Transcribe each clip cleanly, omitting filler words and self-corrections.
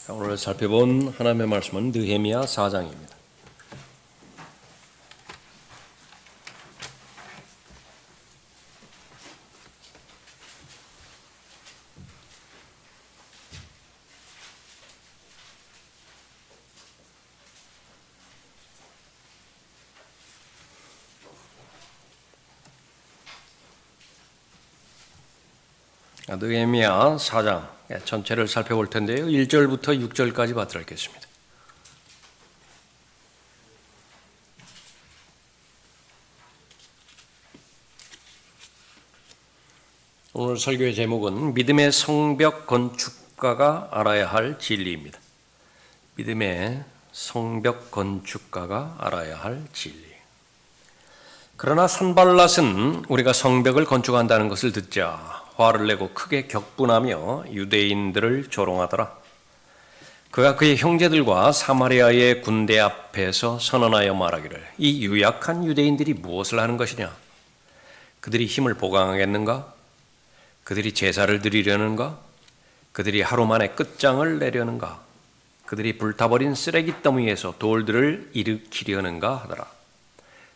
오늘 살펴본 하나님의 말씀은 느헤미야 4장입니다. 느헤미야 4장 전체를 살펴볼 텐데요. 1절부터 6절까지 받들어 읽겠습니다. 오늘 설교의 제목은 믿음의 성벽 건축가가 알아야 할 진리입니다. 믿음의 성벽 건축가가 알아야 할 진리. 그러나 산발랏은 우리가 성벽을 건축한다는 것을 듣자 화를 내고 크게 격분하며 유대인들을 조롱하더라. 그가 그의 형제들과 사마리아의 군대 앞에서 선언하여 말하기를 이 유약한 유대인들이 무엇을 하는 것이냐? 그들이 힘을 보강하겠는가? 그들이 제사를 드리려는가? 그들이 하루 만에 끝장을 내려는가? 그들이 불타버린 쓰레기 더미에서 돌들을 일으키려는가 하더라.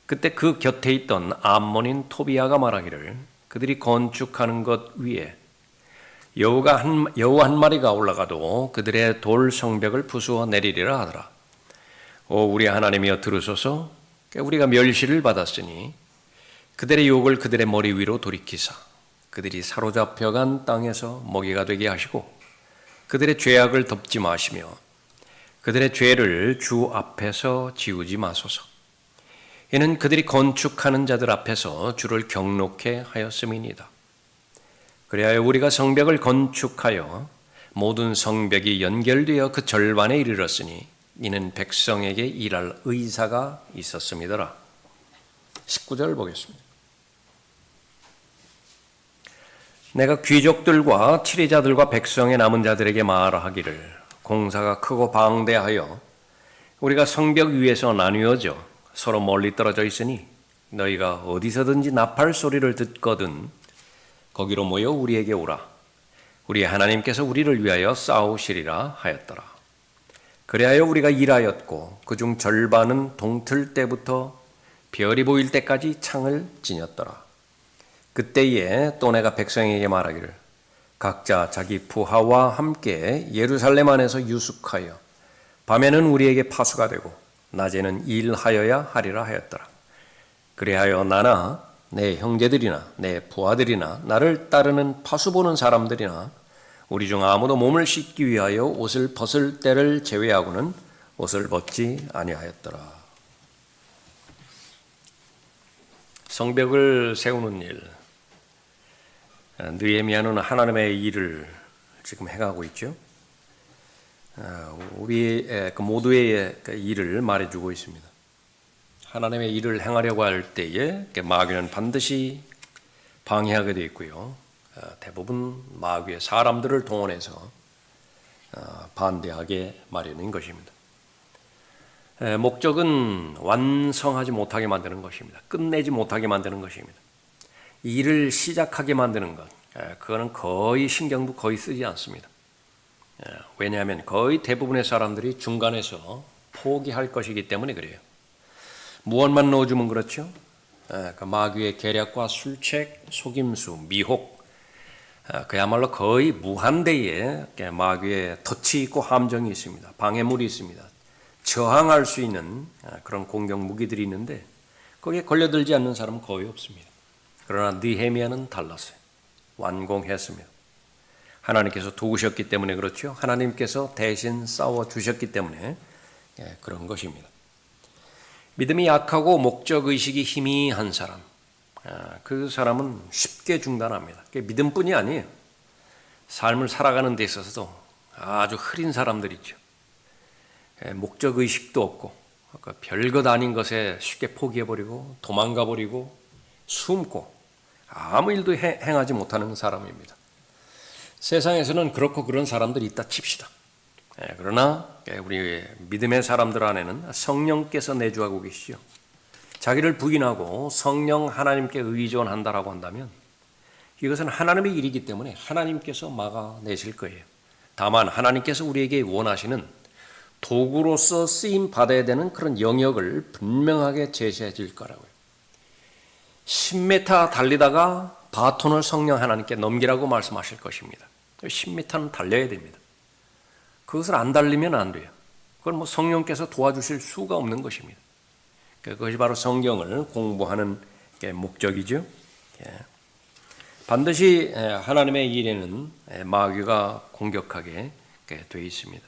그때 그 곁에 있던 암몬인 토비아가 말하기를 그들이 건축하는 것 위에 여우 한 마리가 올라가도 그들의 돌 성벽을 부수어 내리리라 하더라. 오 우리 하나님이여 들으소서. 우리가 멸시를 받았으니 그들의 욕을 그들의 머리 위로 돌이키사 그들이 사로잡혀간 땅에서 먹이가 되게 하시고 그들의 죄악을 덮지 마시며 그들의 죄를 주 앞에서 지우지 마소서. 이는 그들이 건축하는 자들 앞에서 주를 경록해 하였음이니이다. 그리하여 우리가 성벽을 건축하여 모든 성벽이 연결되어 그 절반에 이르렀으니 이는 백성에게 일할 의사가 있었음이더라. 19절 보겠습니다. 내가 귀족들과 치리자들과 백성의 남은 자들에게 말하기를 공사가 크고 방대하여 우리가 성벽 위에서 나뉘어져 서로 멀리 떨어져 있으니 너희가 어디서든지 나팔 소리를 듣거든 거기로 모여 우리에게 오라. 우리 하나님께서 우리를 위하여 싸우시리라 하였더라. 그리하여 우리가 일하였고 그중 절반은 동틀 때부터 별이 보일 때까지 창을 지녔더라. 그때에 또 내가 백성에게 말하기를 각자 자기 부하와 함께 예루살렘 안에서 유숙하여 밤에는 우리에게 파수가 되고 낮에는 일하여야 하리라 하였더라. 그리하여 나나 내 형제들이나 내 부하들이나 나를 따르는 파수 보는 사람들이나 우리 중 아무도 몸을 씻기 위하여 옷을 벗을 때를 제외하고는 옷을 벗지 아니하였더라. 성벽을 세우는 일, 느헤미야는 하나님의 일을 지금 해가고 있죠. 우리 모두의 일을 말해주고 있습니다. 하나님의 일을 행하려고 할 때에 마귀는 반드시 방해하게 되어 있고요. 대부분 마귀의 사람들을 동원해서 반대하게 마련인 것입니다. 목적은 완성하지 못하게 만드는 것입니다. 끝내지 못하게 만드는 것입니다. 일을 시작하게 만드는 것, 그거는 거의 신경도 거의 쓰지 않습니다. 왜냐하면 거의 대부분의 사람들이 중간에서 포기할 것이기 때문에 그래요. 무엇만 넣어주면 그렇죠. 그 마귀의 계략과 술책, 속임수, 미혹, 그야말로 거의 무한대의 마귀의 덫이 있고 함정이 있습니다. 방해물이 있습니다. 저항할 수 있는 그런 공격 무기들이 있는데 거기에 걸려들지 않는 사람은 거의 없습니다. 그러나 느헤미야는 달랐어요. 완공했습니다. 하나님께서 도우셨기 때문에 그렇죠. 하나님께서 대신 싸워주셨기 때문에 그런 것입니다. 믿음이 약하고 목적의식이 희미한 사람, 그 사람은 쉽게 중단합니다. 믿음뿐이 아니에요. 삶을 살아가는 데 있어서도 아주 흐린 사람들 있죠. 목적의식도 없고 별것 아닌 것에 쉽게 포기해버리고 도망가버리고 숨고 아무 일도 행하지 못하는 사람입니다. 세상에서는 그렇고 그런 사람들이 있다 칩시다. 그러나 우리 믿음의 사람들 안에는 성령께서 내주하고 계시죠. 자기를 부인하고 성령 하나님께 의존한다라고 한다면 이것은 하나님의 일이기 때문에 하나님께서 막아내실 거예요. 다만 하나님께서 우리에게 원하시는 도구로서 쓰임 받아야 되는 그런 영역을 분명하게 제시해 줄 거라고요. 10m 달리다가 바톤을 성령 하나님께 넘기라고 말씀하실 것입니다. 10m는 달려야 됩니다. 그것을 안 달리면 안 돼요. 그걸 뭐 성령께서 도와주실 수가 없는 것입니다. 그것이 바로 성경을 공부하는 목적이죠. 반드시 하나님의 일에는 마귀가 공격하게 되어 있습니다.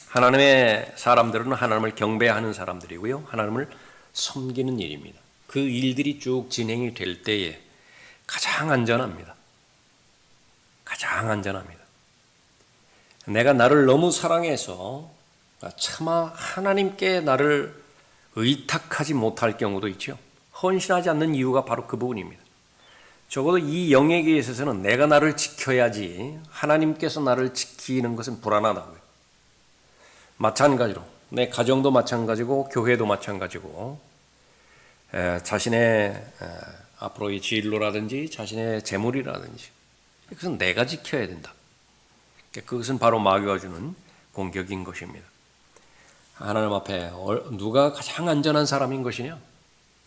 하나님의 사람들은 하나님을 경배하는 사람들이고요. 하나님을 섬기는 일입니다. 그 일들이 쭉 진행이 될 때에 가장 안전합니다. 가장 안전합니다. 내가 나를 너무 사랑해서 차마 하나님께 나를 의탁하지 못할 경우도 있죠. 헌신하지 않는 이유가 바로 그 부분입니다. 적어도 이 영역에 있어서는 내가 나를 지켜야지 하나님께서 나를 지키는 것은 불안하다고요. 마찬가지로 내 가정도 마찬가지고 교회도 마찬가지고 자신의 앞으로의 진로라든지 자신의 재물이라든지 그것은 내가 지켜야 된다. 그것은 바로 마귀가 주는 공격인 것입니다. 하나님 앞에 누가 가장 안전한 사람인 것이냐?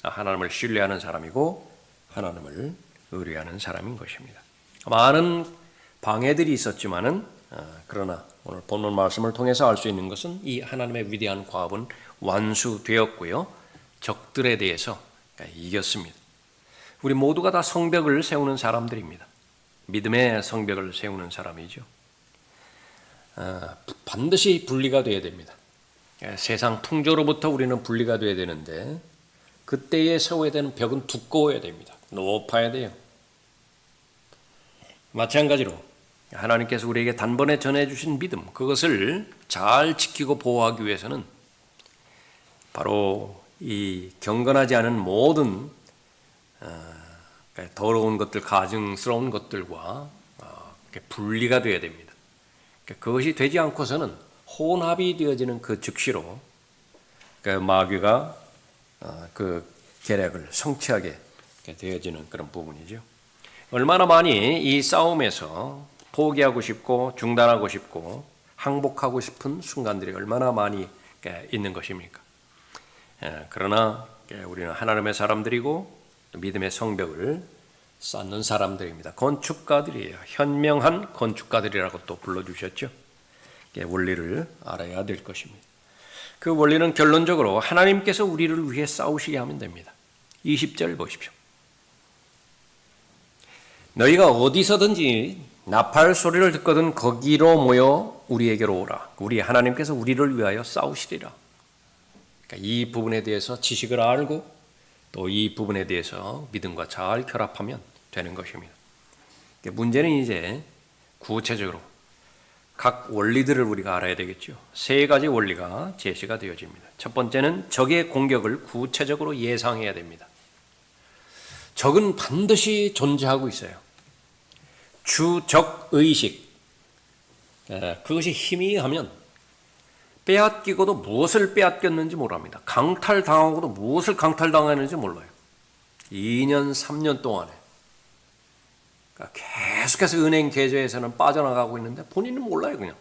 하나님을 신뢰하는 사람이고 하나님을 의뢰하는 사람인 것입니다. 많은 방해들이 있었지만은 그러나 오늘 본문 말씀을 통해서 알 수 있는 것은 이 하나님의 위대한 과업은 완수되었고요. 적들에 대해서 이겼습니다. 우리 모두가 다 성벽을 세우는 사람들입니다. 믿음의 성벽을 세우는 사람이죠. 반드시 분리가 되어야 됩니다. 세상 풍조로부터 우리는 분리가 되어야 되는데 그때에 세워야 되는 벽은 두꺼워야 됩니다. 높아야 돼요. 마찬가지로 하나님께서 우리에게 단번에 전해주신 믿음, 그것을 잘 지키고 보호하기 위해서는 바로 이 경건하지 않은 모든 더러운 것들, 가증스러운 것들과 분리가 되어야 됩니다. 그것이 되지 않고서는 혼합이 되어지는 그 즉시로 마귀가 그 계략을 성취하게 되어지는 그런 부분이죠. 얼마나 많이 이 싸움에서 포기하고 싶고 중단하고 싶고 항복하고 싶은 순간들이 얼마나 많이 있는 것입니까? 그러나 우리는 하나님의 사람들이고 믿음의 성벽을 쌓는 사람들입니다. 건축가들이에요. 현명한 건축가들이라고 또 불러주셨죠. 원리를 알아야 될 것입니다. 그 원리는 결론적으로 하나님께서 우리를 위해 싸우시게 하면 됩니다. 20절 보십시오. 너희가 어디서든지 나팔 소리를 듣거든 거기로 모여 우리에게로 오라. 우리 하나님께서 우리를 위하여 싸우시리라. 그러니까 이 부분에 대해서 지식을 알고 또 이 부분에 대해서 믿음과 잘 결합하면 되는 것입니다. 문제는 이제 구체적으로 각 원리들을 우리가 알아야 되겠죠. 세 가지 원리가 제시가 되어집니다. 첫 번째는 적의 공격을 구체적으로 예상해야 됩니다. 적은 반드시 존재하고 있어요. 주적의식, 그것이 희미하면 빼앗기고도 무엇을 빼앗겼는지 모릅니다. 강탈당하고도 무엇을 강탈당했는지 몰라요. 2년, 3년 동안에 계속해서 은행 계좌에서는 빠져나가고 있는데 본인은 몰라요. 그냥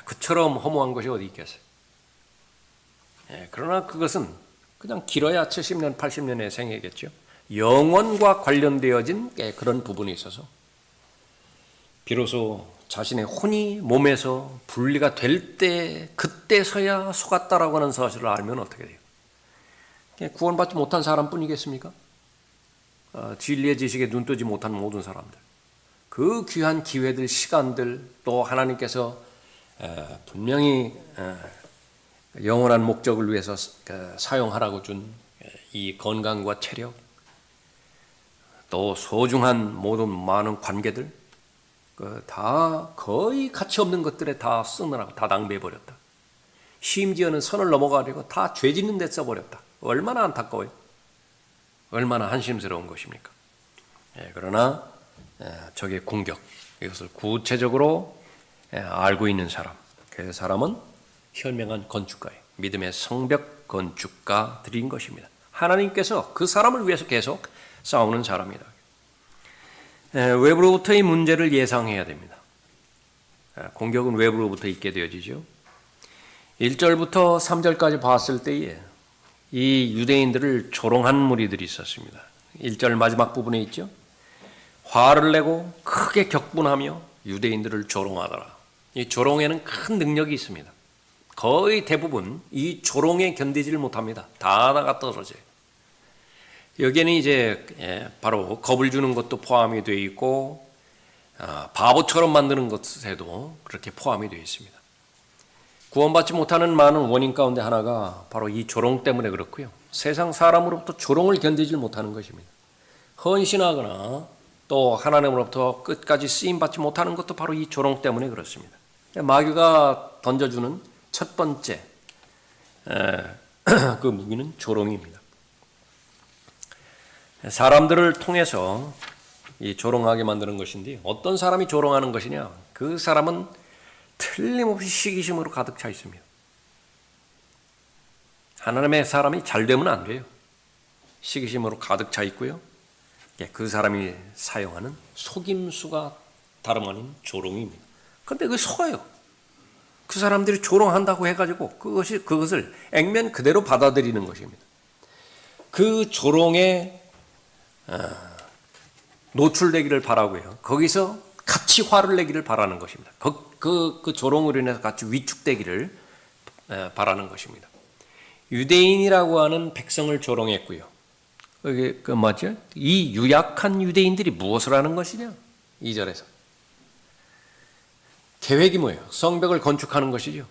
그처럼 허무한 것이 어디 있겠어요. 그러나 그것은 그냥 길어야 70년, 80년의 생애겠죠. 영원과 관련되어진 그런 부분이 있어서 비로소 자신의 혼이 몸에서 분리가 될 때 그때서야 속았다라고 하는 사실을 알면 어떻게 돼요? 구원받지 못한 사람뿐이겠습니까? 진리의 지식에 눈뜨지 못한 모든 사람들, 그 귀한 기회들, 시간들, 또 하나님께서 분명히 영원한 목적을 위해서 사용하라고 준 이 건강과 체력, 또 소중한 모든 많은 관계들, 다 거의 가치 없는 것들에 다 쓰느라고 다 낭비해버렸다. 심지어는 선을 넘어가려고 다 죄 짓는 데 써버렸다. 얼마나 안타까워요. 얼마나 한심스러운 것입니까? 그러나 적의 공격, 이것을 구체적으로 알고 있는 사람, 그 사람은 현명한 건축가예요. 믿음의 성벽 건축가들인 것입니다. 하나님께서 그 사람을 위해서 계속 싸우는 사람이다. 외부로부터의 문제를 예상해야 됩니다. 공격은 외부로부터 있게 되어지죠. 1절부터 3절까지 봤을 때에 이 유대인들을 조롱한 무리들이 있었습니다. 1절 마지막 부분에 있죠. 화를 내고 크게 격분하며 유대인들을 조롱하더라. 이 조롱에는 큰 능력이 있습니다. 거의 대부분 이 조롱에 견디지를 못합니다. 다 나가 떨어져요. 여기에는 이제 바로 겁을 주는 것도 포함이 되어 있고 바보처럼 만드는 것에도 그렇게 포함이 되어 있습니다. 구원받지 못하는 많은 원인 가운데 하나가 바로 이 조롱 때문에 그렇고요. 세상 사람으로부터 조롱을 견디질 못하는 것입니다. 헌신하거나 또 하나님으로부터 끝까지 쓰임받지 못하는 것도 바로 이 조롱 때문에 그렇습니다. 마귀가 던져주는 첫 번째 그 무기는 조롱입니다. 사람들을 통해서 이 조롱하게 만드는 것인데 어떤 사람이 조롱하는 것이냐? 그 사람은 틀림없이 시기심으로 가득 차 있습니다. 하나님의 사람이 잘 되면 안 돼요. 시기심으로 가득 차 있고요. 그 사람이 사용하는 속임수가 다름 아닌 조롱입니다. 그런데 그게 속아요. 그 사람들이 조롱한다고 해가지고 그것을 액면 그대로 받아들이는 것입니다. 그 조롱에 노출되기를 바라고요. 거기서 같이 화를 내기를 바라는 것입니다. 그 조롱으로 인해서 같이 위축되기를 바라는 것입니다. 유대인이라고 하는 백성을 조롱했고요. 이게 맞죠? 이 유약한 유대인들이 무엇을 하는 것이냐? 2절에서 계획이 뭐예요? 성벽을 건축하는 것이죠.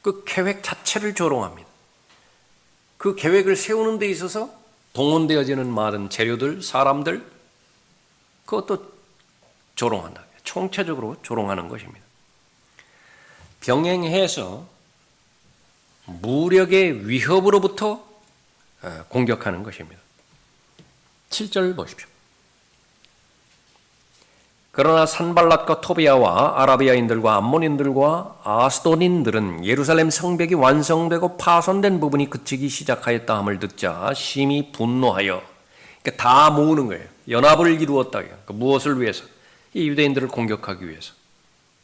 그 계획 자체를 조롱합니다. 그 계획을 세우는 데 있어서 동원되어지는 많은 재료들, 사람들, 그것도 조롱한다. 총체적으로 조롱하는 것입니다. 병행해서 무력의 위협으로부터 공격하는 것입니다. 7절 보십시오. 그러나 산발랏과 토비아와 아라비아인들과 암몬인들과 아스도닌들은 예루살렘 성벽이 완성되고 파손된 부분이 그치기 시작하였다 함을 듣자 심히 분노하여, 그러니까 다 모으는 거예요. 연합을 이루었다. 그러니까 무엇을 위해서? 이 유대인들을 공격하기 위해서.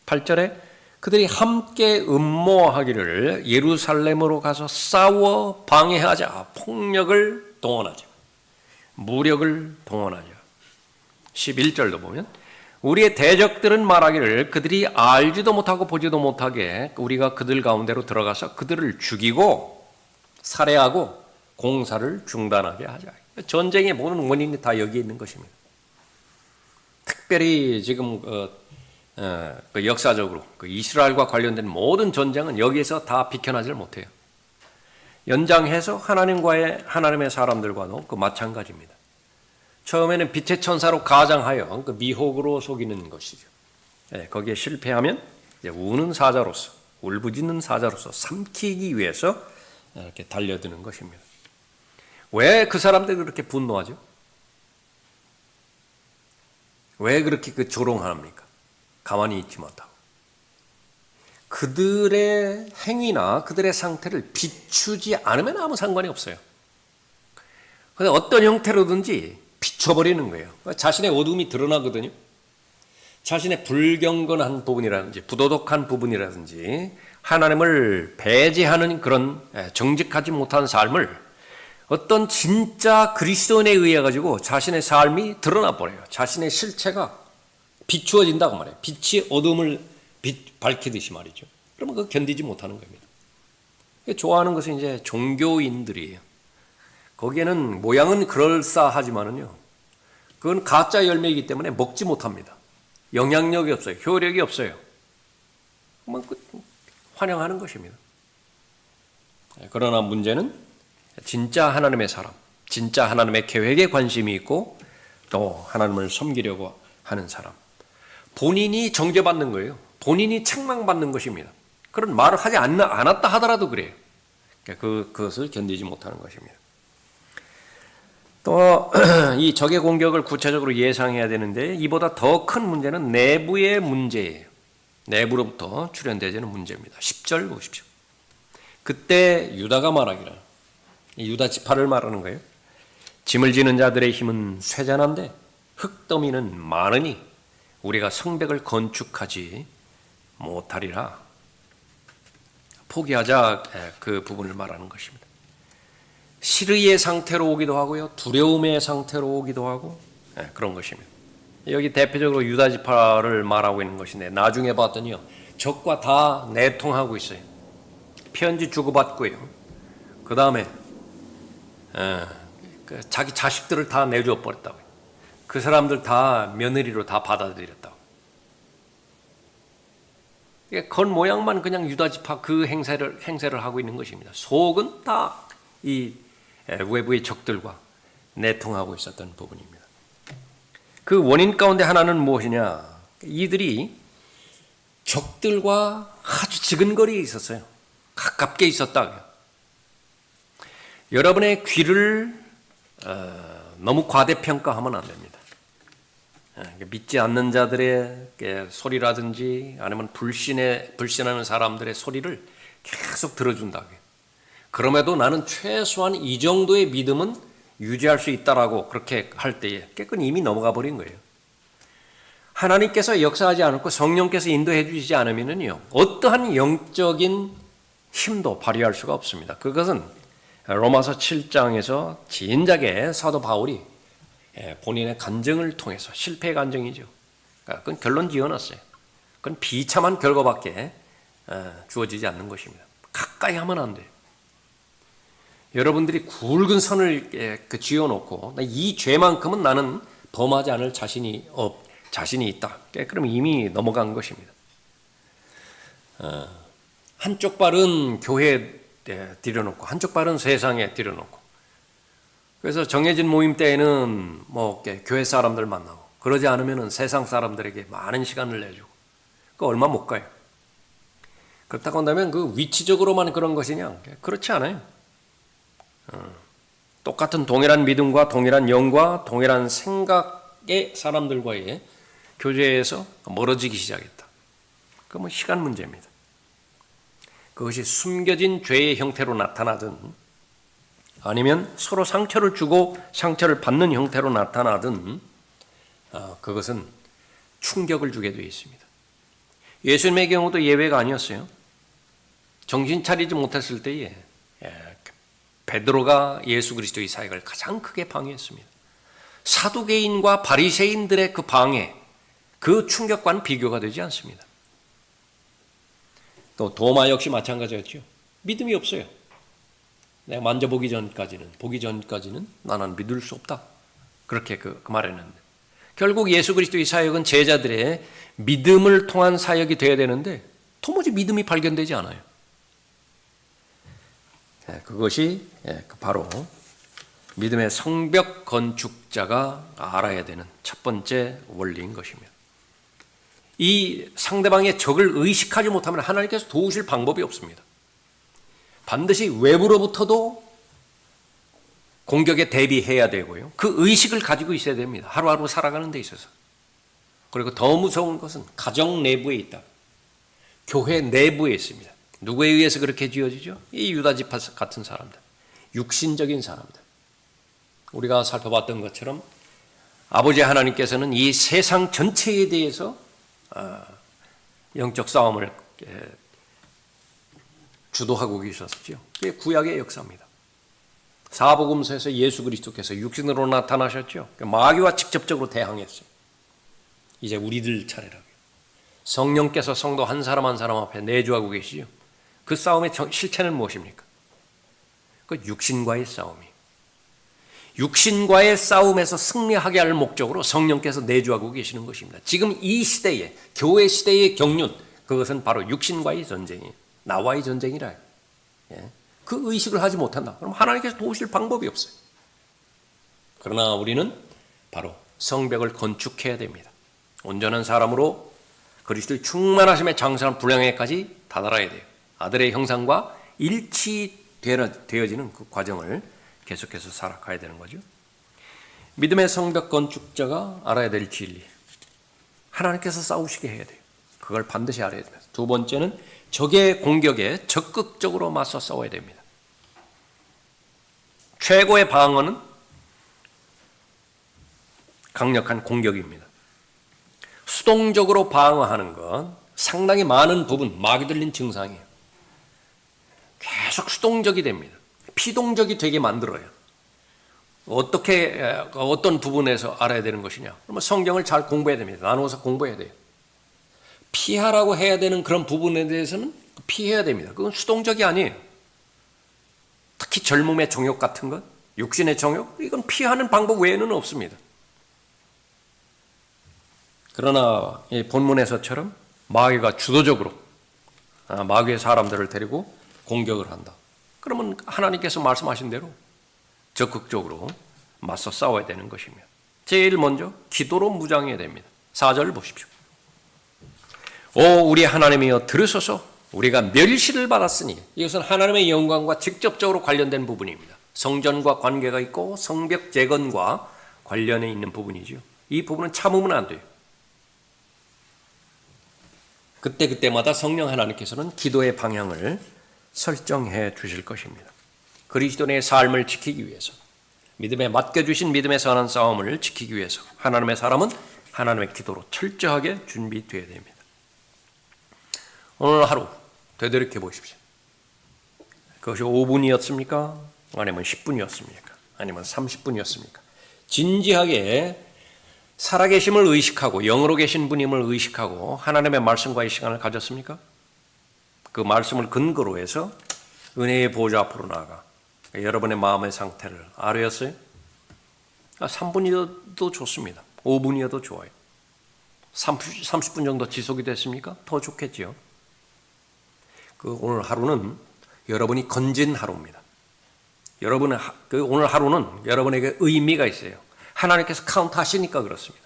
8절에 그들이 함께 음모하기를 예루살렘으로 가서 싸워 방해하자. 폭력을 동원하자. 무력을 동원하자. 11절도 보면 우리의 대적들은 말하기를 그들이 알지도 못하고 보지도 못하게 우리가 그들 가운데로 들어가서 그들을 죽이고 살해하고 공사를 중단하게 하자. 전쟁의 모든 원인이 다 여기에 있는 것입니다. 특별히 지금 그 역사적으로 그 이스라엘과 관련된 모든 전쟁은 여기에서 다 비켜나질 못해요. 연장해서 하나님의 사람들과도 그 마찬가지입니다. 처음에는 빛의 천사로 가장하여 그 미혹으로 속이는 것이죠. 거기에 실패하면 이제 우는 사자로서, 울부짖는 사자로서 삼키기 위해서 이렇게 달려드는 것입니다. 왜 그 사람들이 그렇게 분노하죠? 왜 그렇게 그 조롱합니까? 가만히 있지 못하고. 그들의 행위나 그들의 상태를 비추지 않으면 아무 상관이 없어요. 근데 어떤 형태로든지 비춰버리는 거예요. 자신의 어둠이 드러나거든요. 자신의 불경건한 부분이라든지 부도덕한 부분이라든지 하나님을 배제하는 그런 정직하지 못한 삶을 어떤 진짜 그리스도인에 의해 가지고 자신의 삶이 드러나 버려요. 자신의 실체가 비추어진다고 말해요. 빛이 어둠을 밝히듯이 말이죠. 그러면 그거 견디지 못하는 겁니다. 좋아하는 것은 이제 종교인들이에요. 거기에는 모양은 그럴싸하지만은요, 그건 가짜 열매이기 때문에 먹지 못합니다. 영향력이 없어요. 효력이 없어요. 환영하는 것입니다. 그러나 문제는 진짜 하나님의 사람, 진짜 하나님의 계획에 관심이 있고 또 하나님을 섬기려고 하는 사람, 본인이 정죄받는 거예요. 본인이 책망받는 것입니다. 그런 말을 하지 않았다 하더라도 그래요. 그것을 견디지 못하는 것입니다. 또 이 적의 공격을 구체적으로 예상해야 되는데 이보다 더 큰 문제는 내부의 문제예요. 내부로부터 출현되는 문제입니다. 10절 보십시오. 그때 유다가 말하기를, 유다 지파를 말하는 거예요. 짐을 지는 자들의 힘은 쇠잔한데 흙더미는 많으니 우리가 성벽을 건축하지 못하리라. 포기하자, 그 부분을 말하는 것입니다. 실의의 상태로 오기도 하고요, 두려움의 상태로 오기도 하고, 그런 것입니다. 여기 대표적으로 유다 지파를 말하고 있는 것인데, 나중에 봤더니요, 적과 다 내통하고 있어요. 편지 주고받고요. 그 다음에 자기 자식들을 다 내줘 버렸다고요. 그 사람들 다 며느리로 다 받아들였다고. 겉 모양만 그냥 유다 지파 그 행세를 하고 있는 것입니다. 속은 다 이 외부의 적들과 내통하고 있었던 부분입니다. 그 원인 가운데 하나는 무엇이냐? 이들이 적들과 아주 지근거리에 있었어요. 가깝게 있었다고요. 여러분의 귀를 너무 과대평가하면 안 됩니다. 믿지 않는 자들의 소리라든지 아니면 불신하는 사람들의 소리를 계속 들어준다고요. 그럼에도 나는 최소한 이 정도의 믿음은 유지할 수 있다라고 그렇게 할 때에 그건 이미 넘어가 버린 거예요. 하나님께서 역사하지 않고 성령께서 인도해 주시지 않으면요, 어떠한 영적인 힘도 발휘할 수가 없습니다. 그것은 로마서 7장에서 진작에 사도 바울이 본인의 간증을 통해서 실패의 간증이죠. 그건 결론 지어놨어요. 그건 비참한 결과밖에 주어지지 않는 것입니다. 가까이 하면 안 돼요. 여러분들이 굵은 선을 지어놓고 이 죄만큼은 나는 범하지 않을 자신이 있다. 그럼 이미 넘어간 것입니다. 한쪽 발은 교회에 들여놓고 한쪽 발은 세상에 들여놓고, 그래서 정해진 모임 때에는 교회 사람들 만나고, 그러지 않으면 세상 사람들에게 많은 시간을 내주고, 그 얼마 못 가요. 그렇다고 한다면 그 위치적으로만 그런 것이냐? 그렇지 않아요. 똑같은 동일한 믿음과 동일한 영과 동일한 생각의 사람들과의 교제에서 멀어지기 시작했다. 그건 시간 문제입니다. 그것이 숨겨진 죄의 형태로 나타나든 아니면 서로 상처를 주고 상처를 받는 형태로 나타나든 그것은 충격을 주게 되어 있습니다. 예수님의 경우도 예외가 아니었어요. 정신 차리지 못했을 때에 베드로가 예수 그리스도의 사역을 가장 크게 방해했습니다. 사두개인과 바리새인들의 그 방해, 그 충격과는 비교가 되지 않습니다. 또 도마 역시 마찬가지였죠. 믿음이 없어요. 내가 만져보기 전까지는, 보기 전까지는 나는 믿을 수 없다. 그렇게 그 말했는데, 결국 예수 그리스도의 사역은 제자들의 믿음을 통한 사역이 되어야 되는데 도무지 믿음이 발견되지 않아요. 그것이 바로 믿음의 성벽 건축자가 알아야 되는 첫 번째 원리인 것입니다. 이 상대방의 적을 의식하지 못하면 하나님께서 도우실 방법이 없습니다. 반드시 외부로부터도 공격에 대비해야 되고요, 그 의식을 가지고 있어야 됩니다. 하루하루 살아가는 데 있어서. 그리고 더 무서운 것은 가정 내부에 있다. 교회 내부에 있습니다. 누구에 의해서 그렇게 지어지죠? 이 유다 지파 같은 사람들, 육신적인 사람들. 우리가 살펴봤던 것처럼 아버지 하나님께서는 이 세상 전체에 대해서 영적 싸움을 주도하고 계셨죠. 그게 구약의 역사입니다. 사복음서에서 예수 그리스도께서 육신으로 나타나셨죠. 마귀와 직접적으로 대항했어요. 이제 우리들 차례라고요. 성령께서 성도 한 사람 한 사람 앞에 내주하고 계시죠. 그 싸움의 실체는 무엇입니까? 그 육신과의 싸움이. 육신과의 싸움에서 승리하게 할 목적으로 성령께서 내주하고 계시는 것입니다. 지금 이 시대에, 교회 시대의 경륜, 그것은 바로 육신과의 전쟁이에요. 나와의 전쟁이라. 그 의식을 하지 못한다. 그럼 하나님께서 도우실 방법이 없어요. 그러나 우리는 바로 성벽을 건축해야 됩니다. 온전한 사람으로 그리스도의 충만하심에 장성한 분량에까지 다다라야 돼요. 아들의 형상과 일치되어지는 그 과정을 계속해서 살아가야 되는 거죠. 믿음의 성벽 건축자가 알아야 될 진리. 하나님께서 싸우시게 해야 돼요. 그걸 반드시 알아야 됩니다. 두 번째는 적의 공격에 적극적으로 맞서 싸워야 됩니다. 최고의 방어는 강력한 공격입니다. 수동적으로 방어하는 건 상당히 많은 부분 마귀 들린 증상이에요. 계속 수동적이 됩니다. 피동적이 되게 만들어요. 어떤 부분에서 알아야 되는 것이냐? 그러면 성경을 잘 공부해야 됩니다. 나누어서 공부해야 돼요. 피하라고 해야 되는 그런 부분에 대해서는 피해야 됩니다. 그건 수동적이 아니에요. 특히 젊음의 정욕 같은 것, 육신의 정욕, 이건 피하는 방법 외에는 없습니다. 그러나 이 본문에서처럼 마귀가 주도적으로 마귀의 사람들을 데리고 공격을 한다. 그러면 하나님께서 말씀하신 대로 적극적으로 맞서 싸워야 되는 것이며, 제일 먼저 기도로 무장해야 됩니다. 4절 보십시오. 오 우리 하나님이여 들으소서. 우리가 멸시를 받았으니, 이것은 하나님의 영광과 직접적으로 관련된 부분입니다. 성전과 관계가 있고 성벽 재건과 관련해 있는 부분이죠. 이 부분은 참으면 안 돼요. 그때마다 성령 하나님께서는 기도의 방향을 설정해 주실 것입니다. 그리스도인의 삶을 지키기 위해서, 믿음에 맡겨주신 믿음의 선한 싸움을 지키기 위해서 하나님의 사람은 하나님의 기도로 철저하게 준비되어야 됩니다. 오늘 하루 되돌이켜 보십시오. 그것이 5분이었습니까? 아니면 10분이었습니까? 아니면 30분이었습니까? 진지하게 살아계심을 의식하고 영으로 계신 분임을 의식하고 하나님의 말씀과의 시간을 가졌습니까? 그 말씀을 근거로 해서 은혜의 보좌 앞으로 나아가 여러분의 마음의 상태를 알아였어요? 3분이어도 좋습니다. 5분이어도 좋아요. 30분 정도 지속이 됐습니까? 더 좋겠지요. 오늘 하루는 여러분이 건진 하루입니다. 오늘 하루는 여러분에게 의미가 있어요. 하나님께서 카운트 하시니까 그렇습니다.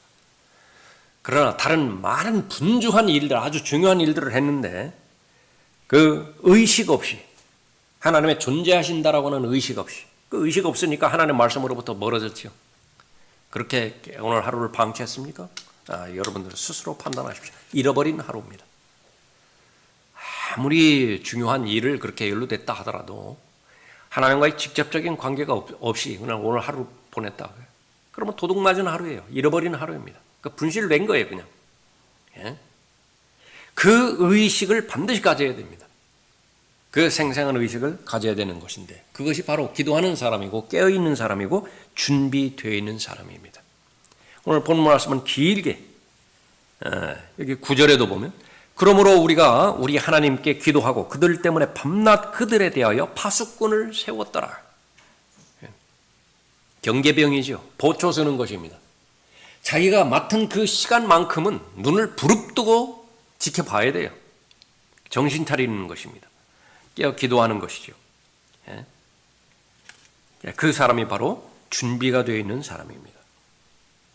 그러나 다른 많은 분주한 일들, 아주 중요한 일들을 했는데 그 의식 없이, 하나님의 존재하신다라고 하는 의식 없이, 그 의식 없으니까 하나님의 말씀으로부터 멀어졌죠. 그렇게 오늘 하루를 방치했습니까? 여러분들 스스로 판단하십시오. 잃어버린 하루입니다. 아무리 중요한 일을 그렇게 연루됐다 하더라도 하나님과의 직접적인 관계가 없이 그냥 오늘 하루 보냈다. 그러면 도둑맞은 하루예요. 잃어버린 하루입니다. 분실된 거예요, 그냥. 예? 그 의식을 반드시 가져야 됩니다. 그 생생한 의식을 가져야 되는 것인데, 그것이 바로 기도하는 사람이고 깨어있는 사람이고 준비되어 있는 사람입니다. 오늘 본문 말씀은 길게 여기 9절에도 보면, 그러므로 우리가 우리 하나님께 기도하고 그들 때문에 밤낮 그들에 대하여 파수꾼을 세웠더라. 경계병이죠. 보초 서는 것입니다. 자기가 맡은 그 시간만큼은 눈을 부릅뜨고 지켜봐야 돼요. 정신 차리는 것입니다. 깨어 기도하는 것이죠. 그 사람이 바로 준비가 되어 있는 사람입니다.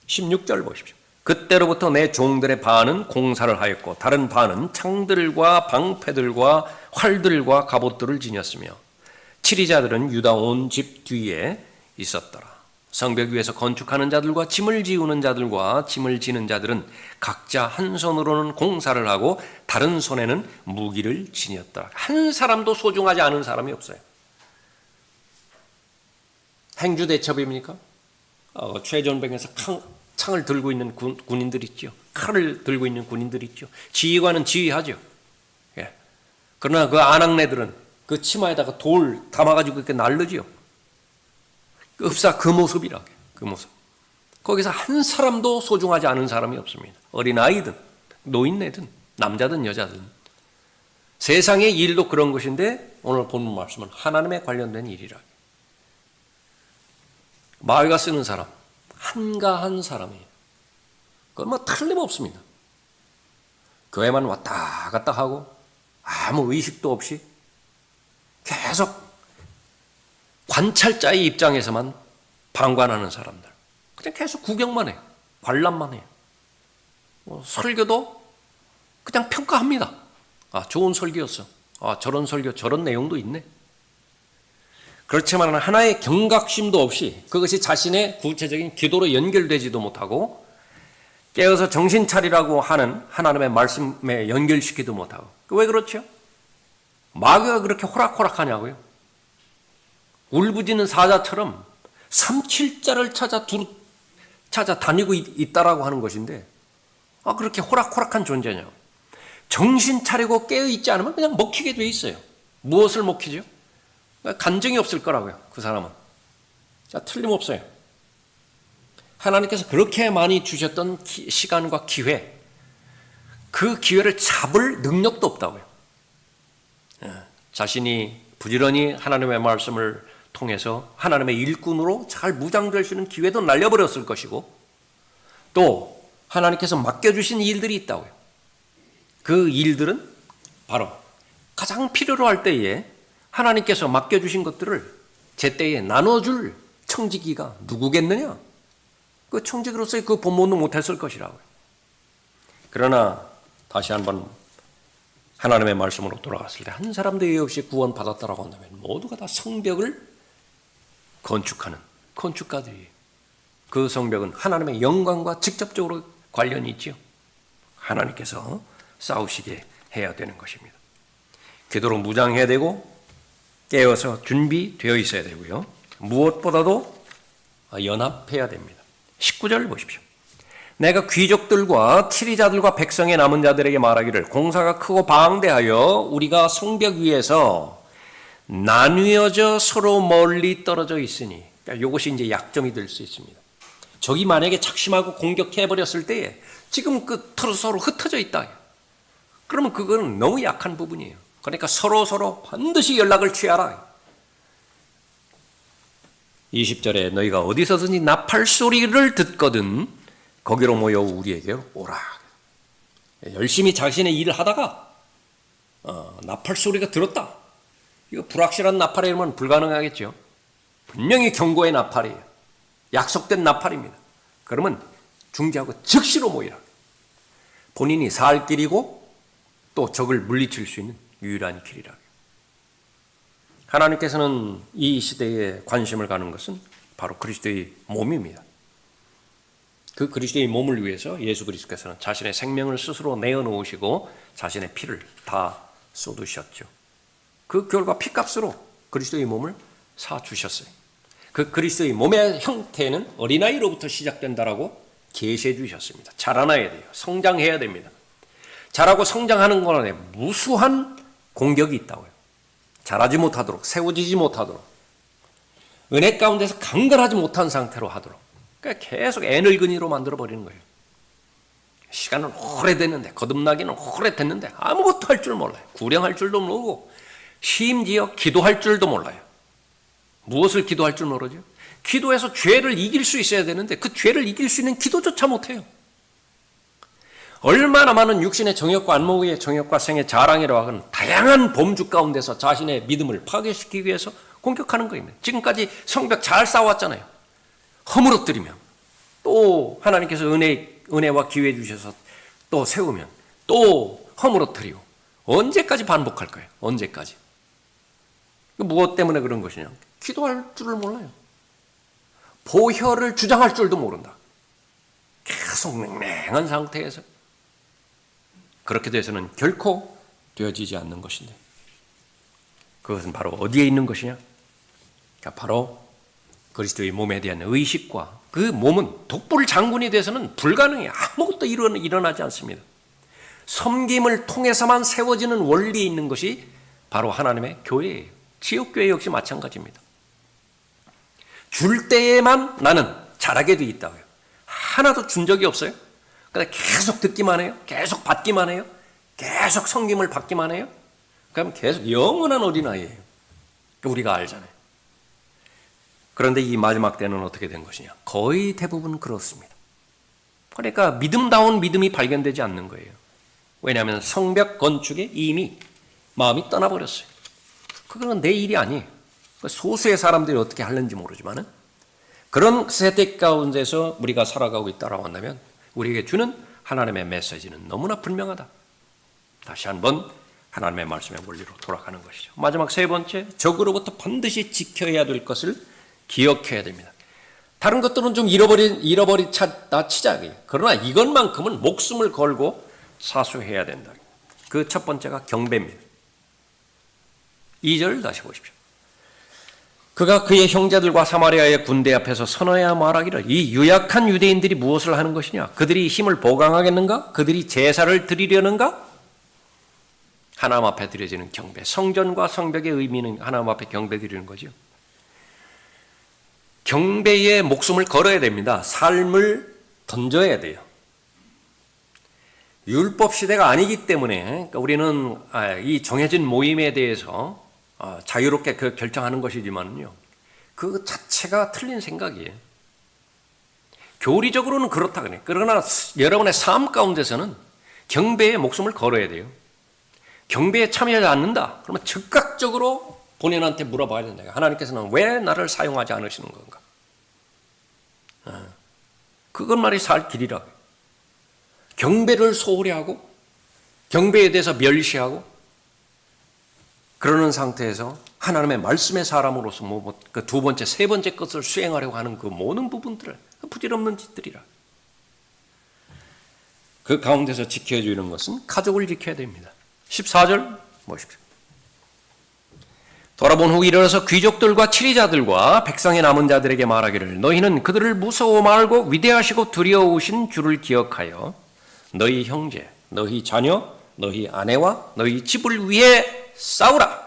16절 보십시오. 그때로부터 내 종들의 반은 공사를 하였고 다른 반은 창들과 방패들과 활들과 갑옷들을 지녔으며 치리자들은 유다 온 집 뒤에 있었더라. 성벽 위에서 건축하는 자들과 짐을 지우는 자들과 짐을 지는 자들은 각자 한 손으로는 공사를 하고 다른 손에는 무기를 지녔다. 한 사람도 소중하지 않은 사람이 없어요. 행주대첩입니까? 최전방에서 창을 들고 있는 군인들 있죠. 칼을 들고 있는 군인들 있죠. 지휘관은 지휘하죠. 예. 그러나 그 아낙네들은 그 치마에다가 돌 담아가지고 이렇게 날르지요. 흡사 그 모습이라. 그 모습. 거기서 한 사람도 소중하지 않은 사람이 없습니다. 어린아이든 노인네든 남자든 여자든. 세상의 일도 그런 것인데 오늘 본문 말씀은 하나님에 관련된 일이라. 마귀가 쓰는 사람, 한가한 사람이에요. 그건 뭐 틀림없습니다. 교회만 왔다 갔다 하고 아무 의식도 없이 계속 관찰자의 입장에서만 방관하는 사람들. 그냥 계속 구경만 해요. 관람만 해요. 설교도 그냥 평가합니다. 좋은 설교였어. 저런 설교, 저런 내용도 있네. 그렇지만 하나의 경각심도 없이 그것이 자신의 구체적인 기도로 연결되지도 못하고 깨어서 정신 차리라고 하는 하나님의 말씀에 연결시키도 못하고. 왜 그렇죠? 마귀가 그렇게 호락호락하냐고요. 울부짖는 사자처럼 삼킬자를 찾아 찾아다니고 있다라고 하는 것인데 그렇게 호락호락한 존재냐. 정신 차리고 깨어있지 않으면 그냥 먹히게 돼 있어요. 무엇을 먹히죠? 간증이 없을 거라고요. 그 사람은. 틀림없어요. 하나님께서 그렇게 많이 주셨던 시간과 기회, 그 기회를 잡을 능력도 없다고요. 자신이 부지런히 하나님의 말씀을 통해서 하나님의 일꾼으로 잘 무장될 수 있는 기회도 날려버렸을 것이고, 또 하나님께서 맡겨주신 일들이 있다고요. 그 일들은 바로 가장 필요로 할 때에 하나님께서 맡겨주신 것들을 제때에 나눠줄 청지기가 누구겠느냐? 그 청지기로서의 그 본분도 못했을 것이라고요. 그러나 다시 한번 하나님의 말씀으로 돌아갔을 때 한 사람도 예외 없이 구원받았다라고 한다면 모두가 다 성벽을 건축하는 건축가들이에요. 그 성벽은 하나님의 영광과 직접적으로 관련이 있지요. 하나님께서 싸우시게 해야 되는 것입니다. 기도로 무장해야 되고 깨어서 준비되어 있어야 되고요. 무엇보다도 연합해야 됩니다. 19절 보십시오. 내가 귀족들과 치리자들과 백성의 남은 자들에게 말하기를 공사가 크고 방대하여 우리가 성벽 위에서 나뉘어져 서로 멀리 떨어져 있으니, 그러니까 이것이 이제 약점이 될 수 있습니다. 적이 만약에 작심하고 공격해버렸을 때에 지금 그 서로 흩어져 있다. 그러면 그거는 너무 약한 부분이에요. 그러니까 서로 반드시 연락을 취하라. 20절에 너희가 어디서든지 나팔 소리를 듣거든 거기로 모여 우리에게 오라. 열심히 자신의 일을 하다가 나팔 소리가 들었다. 이거 불확실한 나팔이면 불가능하겠죠. 분명히 경고의 나팔이에요. 약속된 나팔입니다. 그러면 중지하고 즉시로 모이라. 본인이 살 길이고 또 적을 물리칠 수 있는 유일한 길이라. 하나님께서는 이 시대에 관심을 가는 것은 바로 그리스도의 몸입니다. 그 그리스도의 몸을 위해서 예수 그리스도께서는 자신의 생명을 스스로 내어놓으시고 자신의 피를 다 쏟으셨죠. 그 결과 피값으로 그리스도의 몸을 사주셨어요. 그 그리스도의 몸의 형태는 어린아이로부터 시작된다라고 계시해 주셨습니다. 자라나야 돼요. 성장해야 됩니다. 자라고 성장하는 거에 무수한 공격이 있다고요. 자라지 못하도록, 세워지지 못하도록, 은혜 가운데서 강건하지 못한 상태로 하도록, 그러니까 계속 애늙은이로 만들어버리는 거예요. 시간은 오래됐는데, 거듭나기는 오래됐는데 아무것도 할 줄 몰라요. 구령할 줄도 모르고 심지어 기도할 줄도 몰라요. 무엇을 기도할 줄 모르죠? 기도해서 죄를 이길 수 있어야 되는데 그 죄를 이길 수 있는 기도조차 못해요. 얼마나 많은 육신의 정욕과 안목의 정욕과 생의 자랑이라고 하는 다양한 범주 가운데서 자신의 믿음을 파괴시키기 위해서 공격하는 거입니다. 지금까지 성벽 잘 쌓아왔잖아요. 허물어뜨리면 또 하나님께서 은혜와 기회 주셔서 또 세우면 또 허물어뜨리고 언제까지 반복할 거예요? 언제까지? 무엇 때문에 그런 것이냐? 기도할 줄을 몰라요. 보혈을 주장할 줄도 모른다. 계속 맹맹한 상태에서 그렇게 돼서는 결코 되어지지 않는 것인데, 그것은 바로 어디에 있는 것이냐? 그러니까 바로 그리스도의 몸에 대한 의식과 그 몸은 독불 장군이 돼서는 불가능해요. 아무것도 일어나지 않습니다. 섬김을 통해서만 세워지는 원리에 있는 것이 바로 하나님의 교회예요. 지역교회 역시 마찬가지입니다. 줄 때에만 나는 잘하게 돼 있다고요. 하나도 준 적이 없어요. 근데 계속 듣기만 해요. 계속 받기만 해요. 계속 섬김을 받기만 해요. 그럼 계속 영원한 어린아이예요. 우리가 알잖아요. 그런데 이 마지막 때는 어떻게 된 것이냐? 거의 대부분 그렇습니다. 그러니까 믿음다운 믿음이 발견되지 않는 거예요. 왜냐하면 성벽 건축에 이미 마음이 떠나버렸어요. 그건 내 일이 아니에요. 소수의 사람들이 어떻게 하는지 모르지만 그런 세대 가운데서 우리가 살아가고 있다고 한다면 우리에게 주는 하나님의 메시지는 너무나 분명하다. 다시 한번 하나님의 말씀의 원리로 돌아가는 것이죠. 마지막 세 번째, 적으로부터 반드시 지켜야 될 것을 기억해야 됩니다. 다른 것들은 좀 잃어버리다 치자고요. 그러나 이것만큼은 목숨을 걸고 사수해야 된다. 그 첫 번째가 경배입니다. 2절 다시 보십시오. 그가 그의 형제들과 사마리아의 군대 앞에서 선언해야 말하기를 이 유약한 유대인들이 무엇을 하는 것이냐? 그들이 힘을 보강하겠는가? 그들이 제사를 드리려는가? 하나님 앞에 드려지는 경배, 성전과 성벽의 의미는 하나님 앞에 경배 드리는 거죠. 경배에 목숨을 걸어야 됩니다. 삶을 던져야 돼요. 율법 시대가 아니기 때문에 우리는 이 정해진 모임에 대해서 자유롭게 결정하는 것이지만요, 그 자체가 틀린 생각이에요. 교리적으로는 그렇다 그래요. 그러나 여러분의 삶 가운데서는 경배에 목숨을 걸어야 돼요. 경배에 참여하지 않는다. 그러면 즉각적으로 본인한테 물어봐야 된다. 하나님께서는 왜 나를 사용하지 않으시는 건가? 그것만이 살 길이라고. 경배를 소홀히 하고 경배에 대해서 멸시하고 그러는 상태에서 하나님의 말씀의 사람으로서 그 두 번째, 세 번째 것을 수행하려고 하는 그 모든 부분들을 부질없는 짓들이라. 그 가운데서 지켜주는 것은 가족을 지켜야 됩니다. 14절 보십시오. 돌아본 후 일어나서 귀족들과 치리자들과 백성의 남은 자들에게 말하기를 너희는 그들을 무서워 말고 위대하시고 두려우신 주를 기억하여 너희 형제, 너희 자녀, 너희 아내와 너희 집을 위해 싸우라.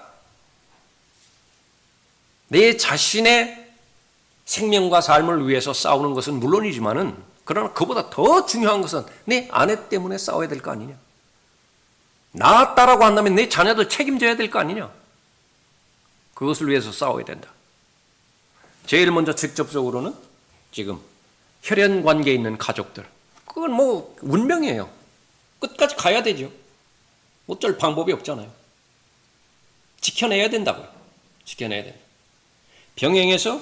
내 자신의 생명과 삶을 위해서 싸우는 것은 물론이지만은 그러나 그보다 더 중요한 것은 내 아내 때문에 싸워야 될 거 아니냐. 낳았다라고 한다면 내 자녀들 책임져야 될 거 아니냐. 그것을 위해서 싸워야 된다. 제일 먼저 직접적으로는 지금 혈연 관계에 있는 가족들. 그건 뭐 운명이에요. 끝까지 가야 되죠. 어쩔 방법이 없잖아요. 지켜내야 된다고요. 지켜내야 된다. 병행해서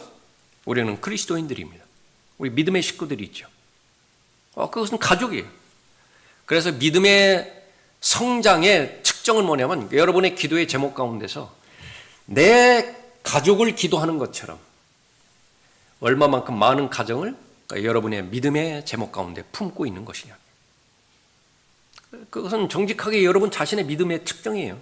우리는 그리스도인들입니다. 우리 믿음의 식구들이 있죠. 그것은 가족이에요. 그래서 믿음의 성장의 측정은 뭐냐면 여러분의 기도의 제목 가운데서 내 가족을 기도하는 것처럼 얼마만큼 많은 가정을 여러분의 믿음의 제목 가운데 품고 있는 것이냐. 그것은 정직하게 여러분 자신의 믿음의 측정이에요.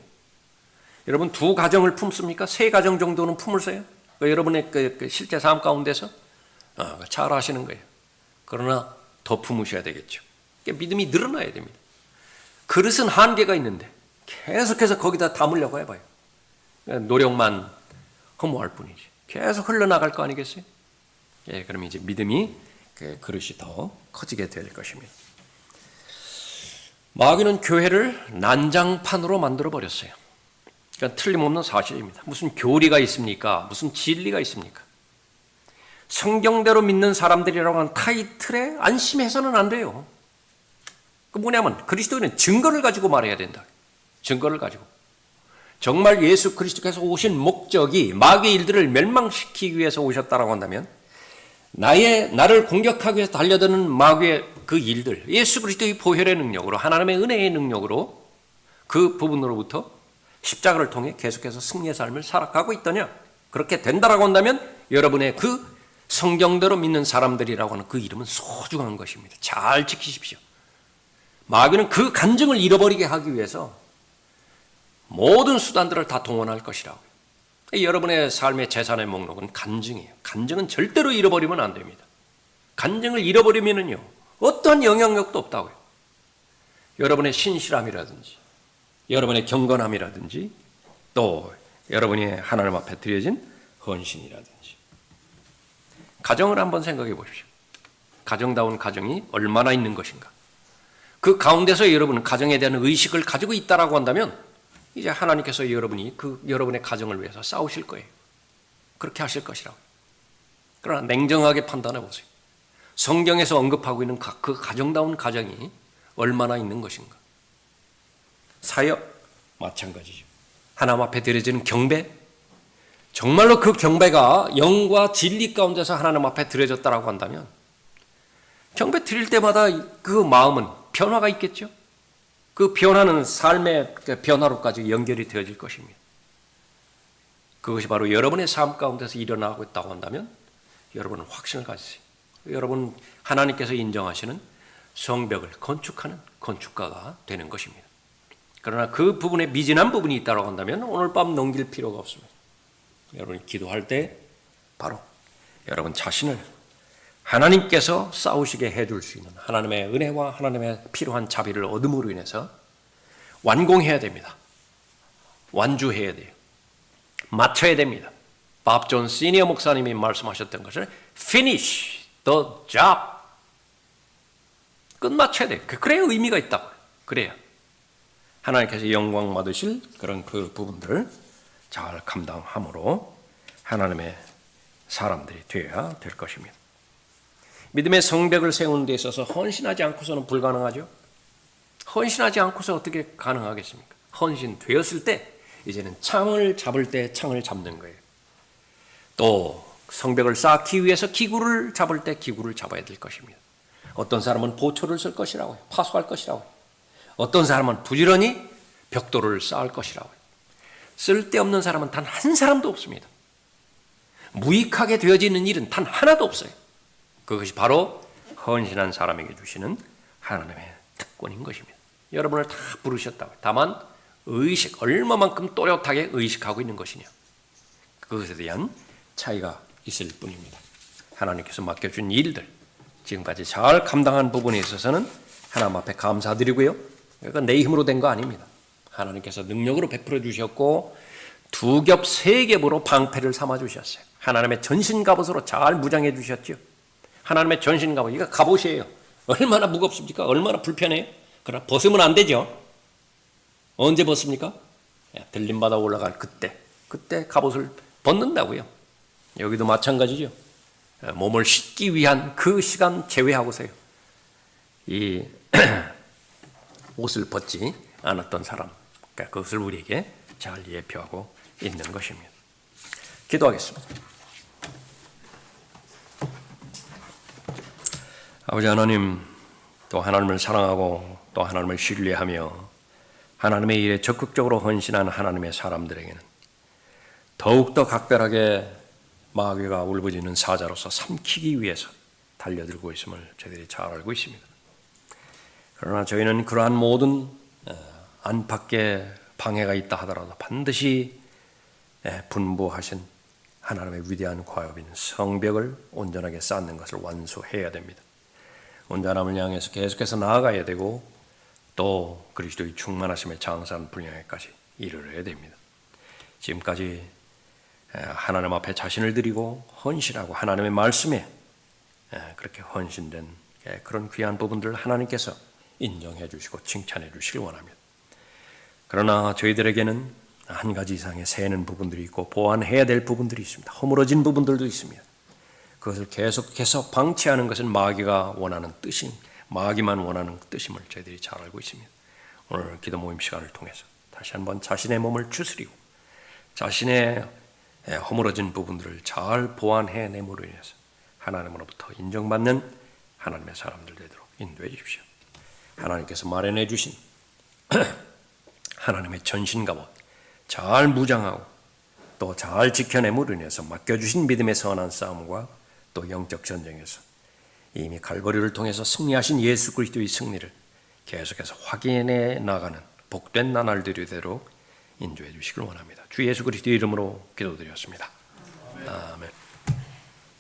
여러분 두 가정을 품습니까? 세 가정 정도는 품으세요? 여러분의 그 실제 삶 가운데서 잘 하시는 거예요. 그러나 더 품으셔야 되겠죠. 믿음이 늘어나야 됩니다. 그릇은 한계가 있는데 계속해서 거기다 담으려고 해봐요. 노력만 허무할 뿐이지. 계속 흘러나갈 거 아니겠어요? 그럼 이제 믿음이 그 그릇이 더 커지게 될 것입니다. 마귀는 교회를 난장판으로 만들어 버렸어요. 그러니까 틀림없는 사실입니다. 무슨 교리가 있습니까? 무슨 진리가 있습니까? 성경대로 믿는 사람들이라고 하는 타이틀에 안심해서는 안 돼요. 그 뭐냐면 그리스도인은 증거를 가지고 말해야 된다. 증거를 가지고. 정말 예수 그리스도께서 오신 목적이 마귀의 일들을 멸망시키기 위해서 오셨다라고 한다면 나를 공격하기 위해서 달려드는 마귀의 그 일들, 예수 그리스도의 보혈의 능력으로 하나님의 은혜의 능력으로 그 부분으로부터 십자가를 통해 계속해서 승리의 삶을 살아가고 있더냐? 그렇게 된다라고 한다면 여러분의 그 성경대로 믿는 사람들이라고 하는 그 이름은 소중한 것입니다. 잘 지키십시오. 마귀는 그 간증을 잃어버리게 하기 위해서 모든 수단들을 다 동원할 것이라고. 여러분의 삶의 재산의 목록은 간증이에요. 간증은 절대로 잃어버리면 안 됩니다. 간증을 잃어버리면은요, 어떠한 영향력도 없다고요. 여러분의 신실함이라든지, 여러분의 경건함이라든지, 또 여러분이 하나님 앞에 드려진 헌신이라든지. 가정을 한번 생각해 보십시오. 가정다운 가정이 얼마나 있는 것인가. 그 가운데서 여러분은 가정에 대한 의식을 가지고 있다라고 한다면 이제 하나님께서 여러분의 가정을 위해서 싸우실 거예요. 그렇게 하실 것이라고. 그러나 냉정하게 판단해 보세요. 성경에서 언급하고 있는 그 가정다운 가정이 얼마나 있는 것인가. 사역 마찬가지죠. 하나님 앞에 드려지는 경배, 정말로 그 경배가 영과 진리 가운데서 하나님 앞에 드려졌다라고 한다면 경배 드릴 때마다 그 마음은 변화가 있겠죠. 그 변화는 삶의 변화로까지 연결이 되어질 것입니다. 그것이 바로 여러분의 삶 가운데서 일어나고 있다고 한다면 여러분은 확신을 가지세요. 여러분 하나님께서 인정하시는 성벽을 건축하는 건축가가 되는 것입니다. 그러나 그 부분에 미진한 부분이 있다고 한다면 오늘 밤 넘길 필요가 없습니다. 여러분이 기도할 때 바로 여러분 자신을 하나님께서 싸우시게 해줄 수 있는 하나님의 은혜와 하나님의 필요한 자비를 얻음으로 인해서 완공해야 됩니다. 완주해야 돼요. 마쳐야 됩니다. 밥 존 시니어 목사님이 말씀하셨던 것을 finish the job. 끝마쳐야 돼요. 그래야 의미가 있다고. 그래야 하나님께서 영광 받으실 그런 그 부분들을 잘 감당함으로 하나님의 사람들이 되어야 될 것입니다. 믿음의 성벽을 세우는 데 있어서 헌신하지 않고서는 불가능하죠. 헌신하지 않고서 어떻게 가능하겠습니까? 헌신되었을 때 이제는 창을 잡을 때 창을 잡는 거예요. 또 성벽을 쌓기 위해서 기구를 잡을 때 기구를 잡아야 될 것입니다. 어떤 사람은 보초를 쓸 것이라고요. 파수할 것이라고요. 어떤 사람은 부지런히 벽돌을 쌓을 것이라고요. 쓸데없는 사람은 단 한 사람도 없습니다. 무익하게 되어지는 일은 단 하나도 없어요. 그것이 바로 헌신한 사람에게 주시는 하나님의 특권인 것입니다. 여러분을 다 부르셨다고요. 다만 의식, 얼마만큼 또렷하게 의식하고 있는 것이냐. 그것에 대한 차이가 있을 뿐입니다. 하나님께서 맡겨준 일들, 지금까지 잘 감당한 부분에 있어서는 하나님 앞에 감사드리고요. 그러니까 내 힘으로 된 거 아닙니다. 하나님께서 능력으로 베풀어 주셨고 두 겹 세 겹으로 방패를 삼아 주셨어요. 하나님의 전신 갑옷으로 잘 무장해 주셨죠. 하나님의 전신 갑옷, 이거 갑옷이에요. 얼마나 무겁습니까? 얼마나 불편해요? 그러나 벗으면 안 되죠. 언제 벗습니까? 들림받아 올라갈 그때 갑옷을 벗는다고요. 여기도 마찬가지죠. 몸을 씻기 위한 그 시간 제외하고서요. 이 옷을 벗지 않았던 사람, 그러니까 그것을 우리에게 잘 예표하고 있는 것입니다. 기도하겠습니다. 아버지 하나님, 또 하나님을 사랑하고 또 하나님을 신뢰하며 하나님의 일에 적극적으로 헌신한 하나님의 사람들에게는 더욱더 각별하게 마귀가 울부짖는 사자로서 삼키기 위해서 달려들고 있음을 저희들이 잘 알고 있습니다. 그러나 저희는 그러한 모든 안팎의 방해가 있다 하더라도 반드시 분부하신 하나님의 위대한 과업인 성벽을 온전하게 쌓는 것을 완수해야 됩니다. 온전함을 향해서 계속해서 나아가야 되고 또 그리스도의 충만하심에 장사한 분량에까지 이르러야 됩니다. 지금까지 하나님 앞에 자신을 드리고 헌신하고 하나님의 말씀에 그렇게 헌신된 그런 귀한 부분들을 하나님께서 인정해 주시고 칭찬해 주시길 원합니다. 그러나 저희들에게는 한 가지 이상의 새는 부분들이 있고 보완해야 될 부분들이 있습니다. 허물어진 부분들도 있습니다. 그것을 계속해서 방치하는 것은 마귀가 원하는 뜻인, 마귀만 원하는 뜻임을 저희들이 잘 알고 있습니다. 오늘 기도 모임 시간을 통해서 다시 한번 자신의 몸을 추스리고 자신의 허물어진 부분들을 잘 보완해내므로 인해서 하나님으로부터 인정받는 하나님의 사람들 되도록 인도해 주십시오. 하나님께서 마련해 주신 하나님의 전신갑옷 잘 무장하고 또 잘 지켜내므로 인해서 맡겨주신 믿음의 선한 싸움과 또 영적 전쟁에서 이미 갈보리를 통해서 승리하신 예수 그리스도의 승리를 계속해서 확인해 나가는 복된 나날들이 되도록 인도해 주시길 원합니다. 주 예수 그리스도의 이름으로 기도드렸습니다. 아멘.